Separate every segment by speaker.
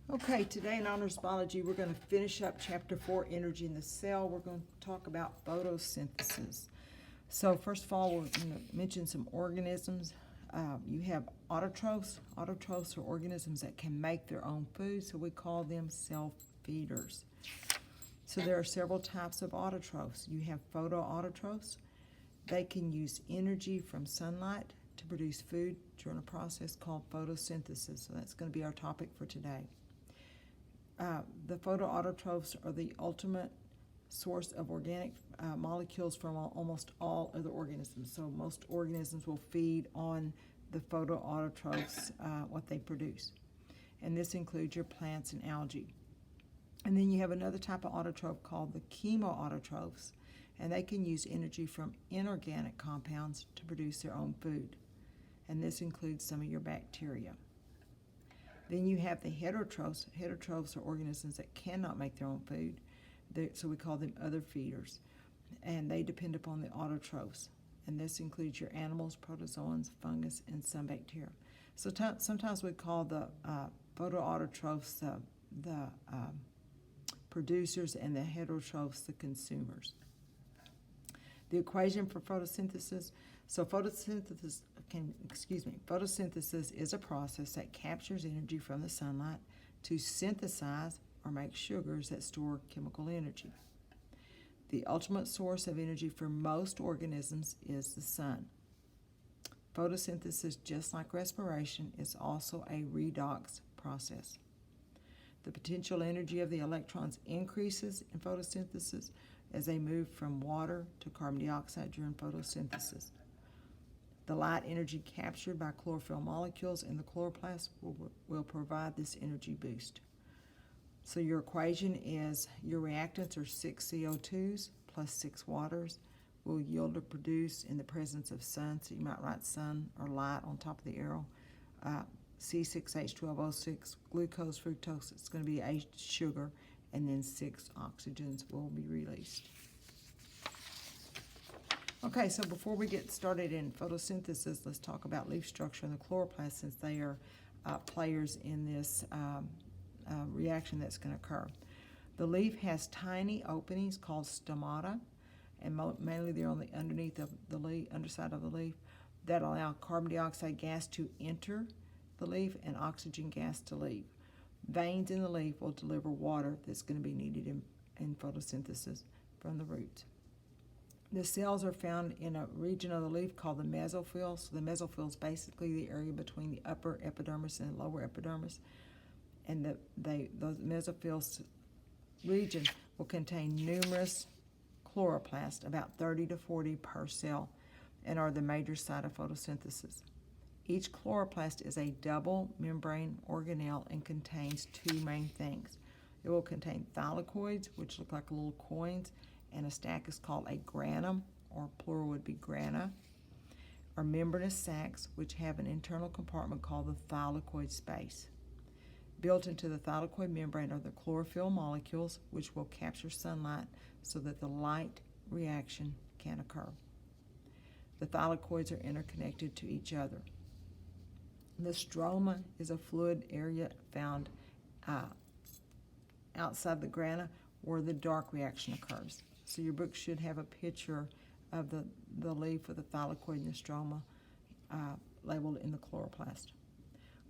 Speaker 1: Okay, today in Honors Biology, we're going to finish up Chapter 4, Energy in the Cell. We're going to talk about photosynthesis. So first of all, we're going to mention some organisms. You have autotrophs. Autotrophs are organisms that can make their own food, so we call them self-feeders. So there are several types of autotrophs. You have photoautotrophs. They can use energy from sunlight to produce food during a process called photosynthesis. So that's going to be our topic for today. The photoautotrophs are the ultimate source of organic molecules from almost all other organisms. So most organisms will feed on the photoautotrophs, what they produce. And this includes your plants and algae. And then you have another type of autotroph called the chemoautotrophs, and they can use energy from inorganic compounds to produce their own food. And this includes some of your bacteria. Then you have the heterotrophs. Heterotrophs are organisms that cannot make their own food, so we call them other feeders. And they depend upon the autotrophs. And this includes your animals, protozoans, fungus, and some bacteria. So sometimes we call the photoautotrophs the producers and the heterotrophs the consumers. The equation for photosynthesis. So photosynthesis is a process that captures energy from the sunlight to synthesize or make sugars that store chemical energy. The ultimate source of energy for most organisms is the sun. Photosynthesis, just like respiration, is also a redox process. The potential energy of the electrons increases in photosynthesis as they move from water to carbon dioxide during photosynthesis. The light energy captured by chlorophyll molecules in the chloroplast will provide this energy boost. So your equation is your reactants are 6 CO2s plus 6 waters will yield or produce in the presence of sun, so you might write sun or light on top of the arrow, C6H12O6, glucose, fructose, it's going to be a sugar, and then 6 oxygens will be released. Okay, so before we get started in photosynthesis, let's talk about leaf structure and the chloroplast, since they are players in this reaction that's going to occur. The leaf has tiny openings called stomata, and mainly they're on the underneath of the leaf, underside of the leaf, that allow carbon dioxide gas to enter the leaf and oxygen gas to leave. Veins in the leaf will deliver water that's going to be needed in photosynthesis from the roots. The cells are found in a region of the leaf called the mesophyll. So the mesophyll is basically the area between the upper epidermis and the lower epidermis. And the mesophyll region will contain numerous chloroplasts, about 30 to 40 per cell, and are the major site of photosynthesis. Each chloroplast is a double membrane organelle and contains two main things. It will contain thylakoids, which look like little coins, and a stack is called a granum, or plural would be grana, or membranous sacs, which have an internal compartment called the thylakoid space. Built into the thylakoid membrane are the chlorophyll molecules, which will capture sunlight so that the light reaction can occur. The thylakoids are interconnected to each other. The stroma is a fluid area found outside the grana where the dark reaction occurs. So your book should have a picture of the leaf with the thylakoid and the stroma labeled in the chloroplast.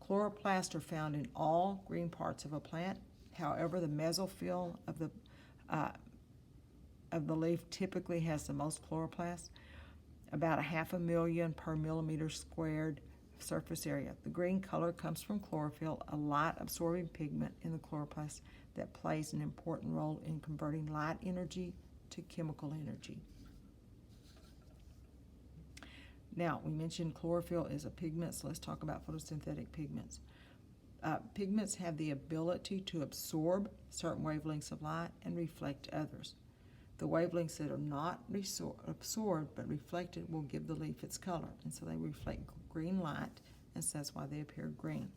Speaker 1: Chloroplasts are found in all green parts of a plant. However, the mesophyll of the leaf typically has the most chloroplasts, about 500,000 per millimeter squared surface area. The green color comes from chlorophyll, a light-absorbing pigment in the chloroplast that plays an important role in converting light energy to chemical energy. Now, we mentioned chlorophyll is a pigment, so let's talk about photosynthetic pigments. Pigments have the ability to absorb certain wavelengths of light and reflect others. The wavelengths that are not absorbed but reflected will give the leaf its color, and so they reflect green light, and so that's why they appear green.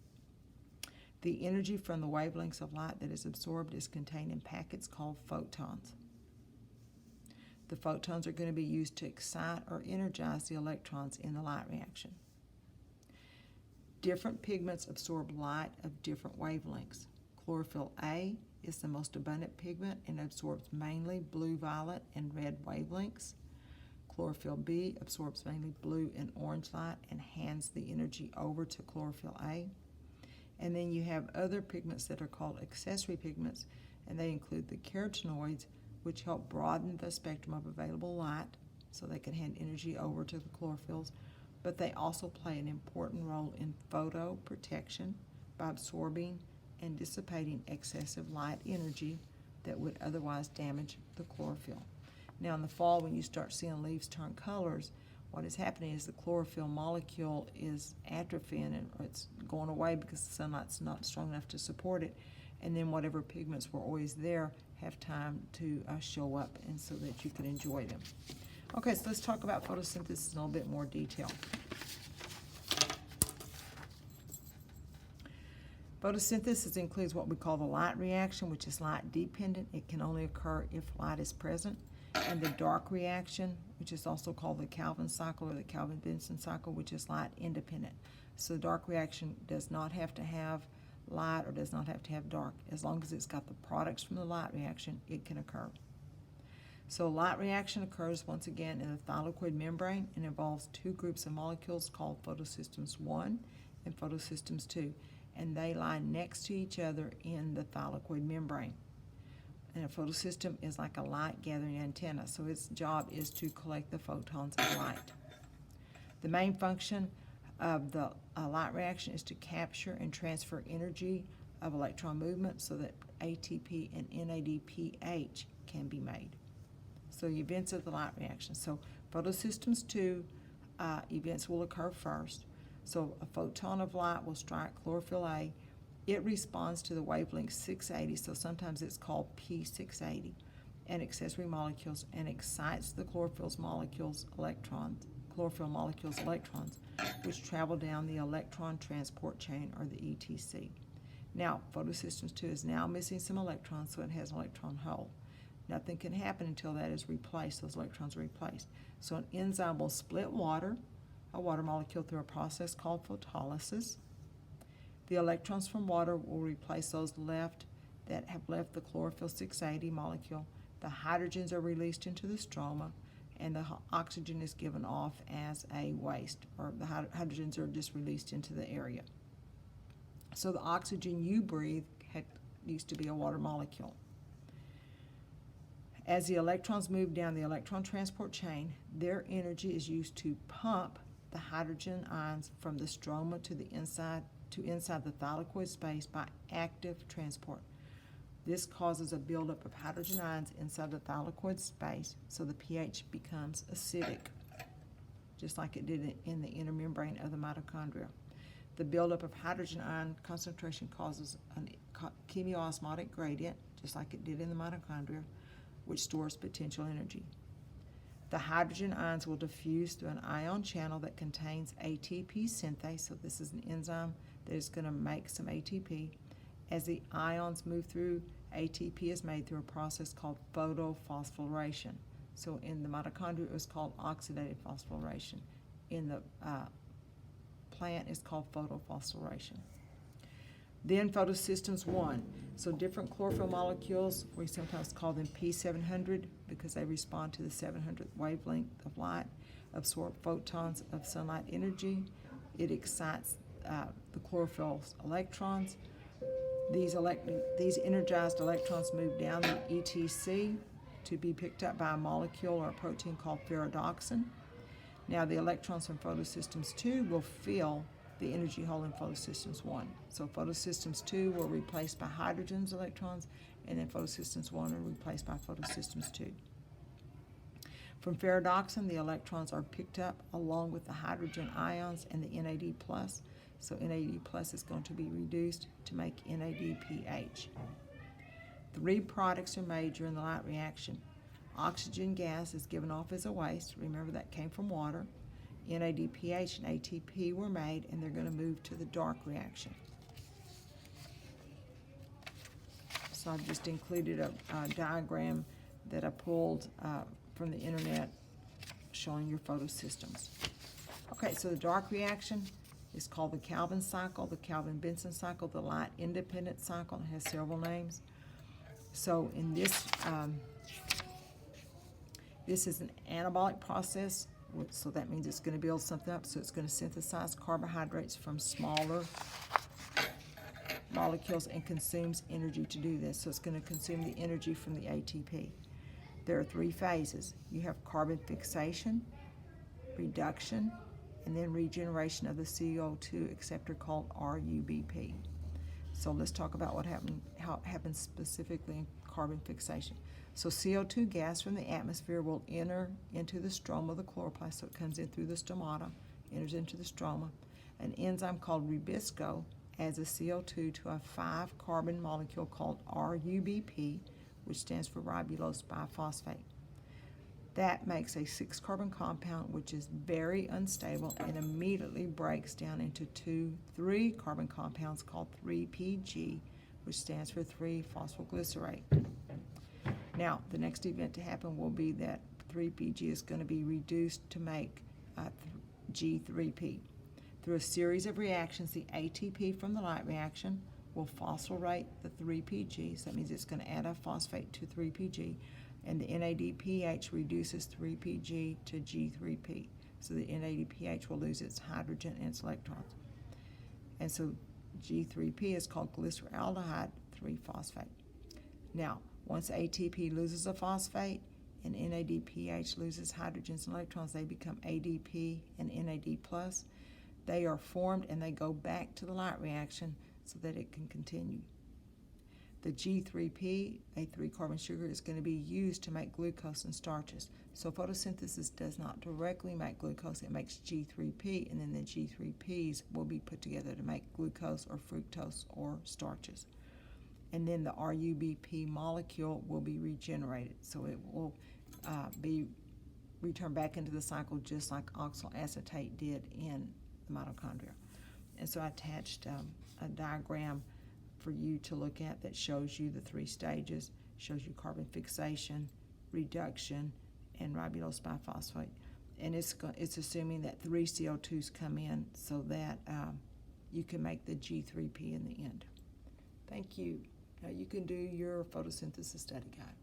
Speaker 1: The energy from the wavelengths of light that is absorbed is contained in packets called photons. The photons are going to be used to excite or energize the electrons in the light reaction. Different pigments absorb light of different wavelengths. Chlorophyll A is the most abundant pigment and absorbs mainly blue, violet, and red wavelengths. Chlorophyll B absorbs mainly blue and orange light and hands the energy over to chlorophyll A. And then you have other pigments that are called accessory pigments, and they include the carotenoids, which help broaden the spectrum of available light so they can hand energy over to the chlorophylls, but they also play an important role in photoprotection by absorbing and dissipating excessive light energy that would otherwise damage the chlorophyll. Now in the fall, when you start seeing leaves turn colors, what is happening is the chlorophyll molecule is atrophying, or it's going away because the sunlight's not strong enough to support it, and then whatever pigments were always there have time to show up, and so that you can enjoy them. Okay, so let's talk about photosynthesis in a little bit more detail. Photosynthesis includes what we call the light reaction, which is light dependent. It can only occur if light is present. And the dark reaction, which is also called the Calvin cycle or the Calvin-Benson cycle, which is light independent. So the dark reaction does not have to have light or does not have to have dark. As long as it's got the products from the light reaction, it can occur. So light reaction occurs once again in the thylakoid membrane and involves two groups of molecules called photosystems 1 and photosystems 2. And they lie next to each other in the thylakoid membrane. And a photosystem is like a light gathering antenna, so its job is to collect the photons of light. The main function of the light reaction is to capture and transfer energy of electron movement so that ATP and NADPH can be made. So the events of the light reaction. So photosystems 2 events will occur first. So a photon of light will strike chlorophyll A. It responds to the wavelength 680, so sometimes it's called P680, and accessory molecules, and excites the chlorophyll molecules' electrons, which travel down the electron transport chain, or the ETC. Now, photosystems 2 is now missing some electrons, so it has an electron hole. Nothing can happen until that is replaced, those electrons are replaced. So an enzyme will split a water molecule through a process called photolysis. The electrons from water will replace those that have left the chlorophyll 680 molecule. The hydrogens are released into the stroma, and the oxygen is given off as a waste, or the hydrogens are just released into the area. So the oxygen you breathe used to be a water molecule. As the electrons move down the electron transport chain, their energy is used to pump the hydrogen ions from the stroma to inside the thylakoid space by active transport. This causes a buildup of hydrogen ions inside the thylakoid space, so the pH becomes acidic, just like it did in the inner membrane of the mitochondria. The buildup of hydrogen ion concentration causes a chemiosmotic gradient, just like it did in the mitochondria, which stores potential energy. The hydrogen ions will diffuse through an ion channel that contains ATP synthase, so this is an enzyme that is going to make some ATP. As the ions move through, ATP is made through a process called photophosphorylation. So in the mitochondria, it was called oxidative phosphorylation. In the plant, it's called photophosphorylation. Then photosystems 1. So different chlorophyll molecules, we sometimes call them P700 because they respond to the 700th wavelength of light, absorb photons of sunlight energy. It excites the chlorophyll's electrons. These energized electrons move down the ETC to be picked up by a molecule or a protein called ferredoxin. Now the electrons from photosystems 2 will fill the energy hole in photosystems 1. So photosystems 2 were replaced by hydrogen's electrons, and then photosystems 1 are replaced by photosystems 2. From ferredoxin, the electrons are picked up along with the hydrogen ions and the NAD+. So NAD+ is going to be reduced to make NADPH. 3 products are made during the light reaction. Oxygen gas is given off as a waste. Remember, that came from water. NADPH and ATP were made, and they're going to move to the dark reaction. So I've just included a diagram that I pulled from the internet showing your photosystems. Okay, so the dark reaction, It's called the Calvin cycle, the Calvin-Benson cycle, the light-independent cycle. It has several names. So in this, this is an anabolic process, so that means it's going to build something up. So it's going to synthesize carbohydrates from smaller molecules and consumes energy to do this. So it's going to consume the energy from the ATP. There are 3 phases. You have carbon fixation, reduction, and then regeneration of the CO2 acceptor called RUBP. So let's talk about how it happens specifically in carbon fixation. So CO2 gas from the atmosphere will enter into the stroma of the chloroplast, so it comes in through the stomata, enters into the stroma. An enzyme called rubisco adds a CO2 to a 5-carbon molecule called RUBP, which stands for ribulose biphosphate. That makes a 6-carbon compound, which is very unstable and immediately breaks down into 2 3-carbon compounds called 3PG, which stands for 3-phosphoglycerate. Now, the next event to happen will be that 3PG is going to be reduced to make G3P. Through a series of reactions, the ATP from the light reaction will phosphorate the 3PG, so that means it's going to add a phosphate to 3PG, and the NADPH reduces 3PG to G3P. So the NADPH will lose its hydrogen and its electrons. And so G3P is called glyceraldehyde 3-phosphate. Now, once ATP loses a phosphate and NADPH loses hydrogens and electrons, they become ADP and NAD+. They are formed and they go back to the light reaction so that it can continue. The G3P, a 3-carbon sugar, is going to be used to make glucose and starches. So photosynthesis does not directly make glucose, it makes G3P, and then the G3Ps will be put together to make glucose or fructose or starches. And then the RUBP molecule will be regenerated, so it will be returned back into the cycle just like oxaloacetate did in the mitochondria. And so I attached a diagram for you to look at that shows you the 3 stages, shows you carbon fixation, reduction, and ribulose biphosphate. And it's assuming that 3 CO2s come in so that you can make the G3P in the end. Thank you. Now you can do your photosynthesis study guide.